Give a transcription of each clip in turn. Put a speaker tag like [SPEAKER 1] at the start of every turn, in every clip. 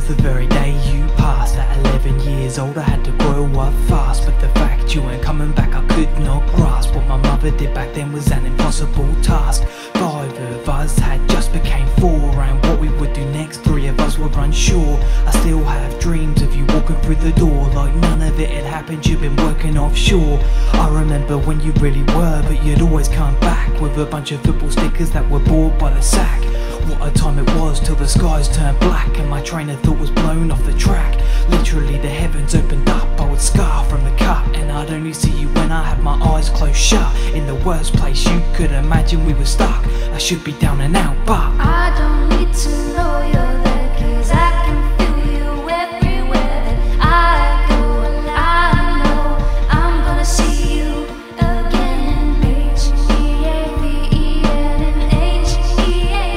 [SPEAKER 1] the very day you passed. At 11 years old I had to grow up fast, but the fact you weren't coming back I could not grasp. What my mother did back then was an impossible task. 5 of us had just became 4, and what we would do next, 3 of us were unsure. I still have dreams of you walking through the door like none of it had happened, you've been working offshore. I remember when you really were, but you'd always come back with a bunch of football stickers that were bought by the sack. What a time it was till the skies turned black and my train of thought was blown off the track. Literally the heavens opened up, I would scar from the cut, and I'd only see you when I had my eyes closed shut. In the worst place you could imagine we were stuck. I should be down and out, but
[SPEAKER 2] I don't need to know you're there, 'cause I can feel you everywhere that I go. And I know I'm gonna see you again. H-E-A-V-E-N and H-E-A-V-E-N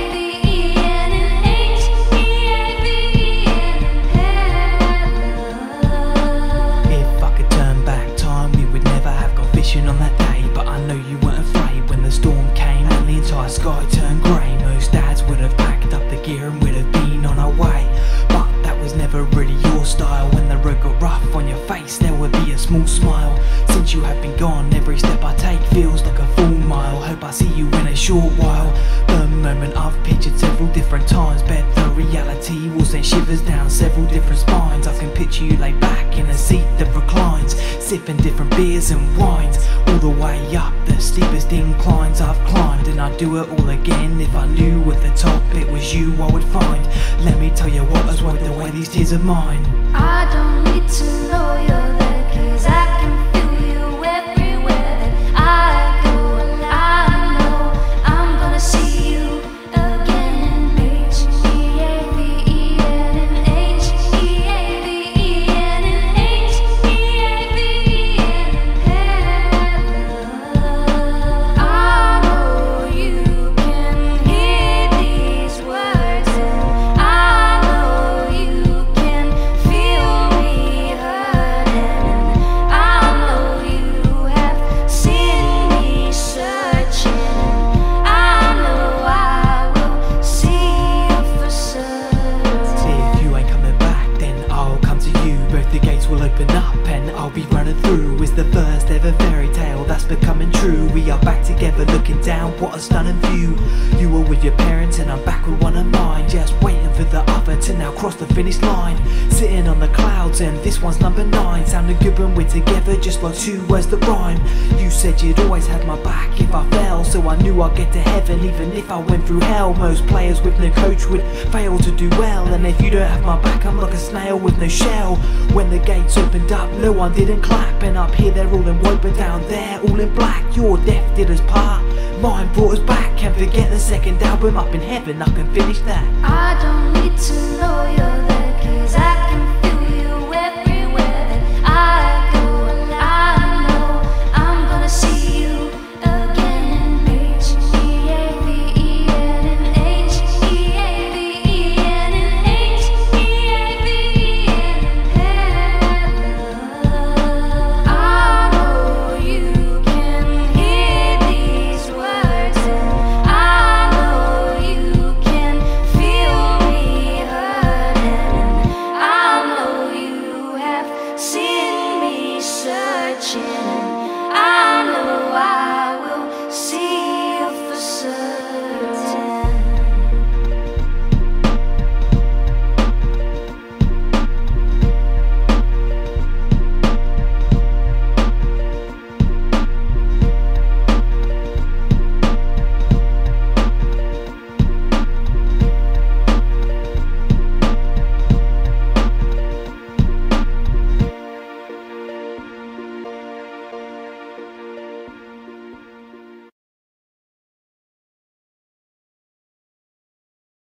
[SPEAKER 2] and H-E-A-V-E-N heaven.
[SPEAKER 1] if I could turn back time we would never have gone fishing on that day. But I know you weren't afraid when the storm came and the entire sky turned grey. Most dads would have packed up the gear and would have been on our way, but that was never really your style. When the road got rough on your face there would be a small smile. Since you have been gone, every step I take feels like a full mile. Hope I see you in a short while. The moment I've pictured several different times, bet the reality will send shivers down several different spines. I can picture you laid back in a seat that reclines, sipping different beers and wines, all the way up the steepest inclines I've climbed. And I'd do it all again if I knew at the top it was you I would find. Let me tell you what has wiped away these tears of mine.
[SPEAKER 2] I don't need to know you're there, 'cause I can feel you everywhere that I go. And I know I'm gonna see you again. H-E-A-V-E-N and H-E-A-V-E-N and H-E-A-V-E-N heaven. I know you can hear these words, and I know you can feel me hurting, and I know you have seen me searching, and I know I will see you for certain.
[SPEAKER 1] If you ain't coming back then I'll come to you. Both the gates will open up and I'll be running through. It's the first ever fairy tale that's becoming true. We are back together looking down, what a stunning view. You were with your parents and I'm back with one of mine, just waiting for the other to now cross the finish line. Sitting on the clouds and this one's number 9, sounding good when we're together just like 2 words that rhyme. You said you'd always have my back if I fell, so I knew I'd get to heaven even if I went through hell. Most players with no coach would fail to do well, and if you don't have my back I'm like a snail with no shell. When the gates opened up no one didn't clap, and up here they're all in white but down there all in black. Your death did us part, mine brought us back. Can't forget the second album, up in heaven I can finish that.
[SPEAKER 2] I don't need to know you're there, 'cause I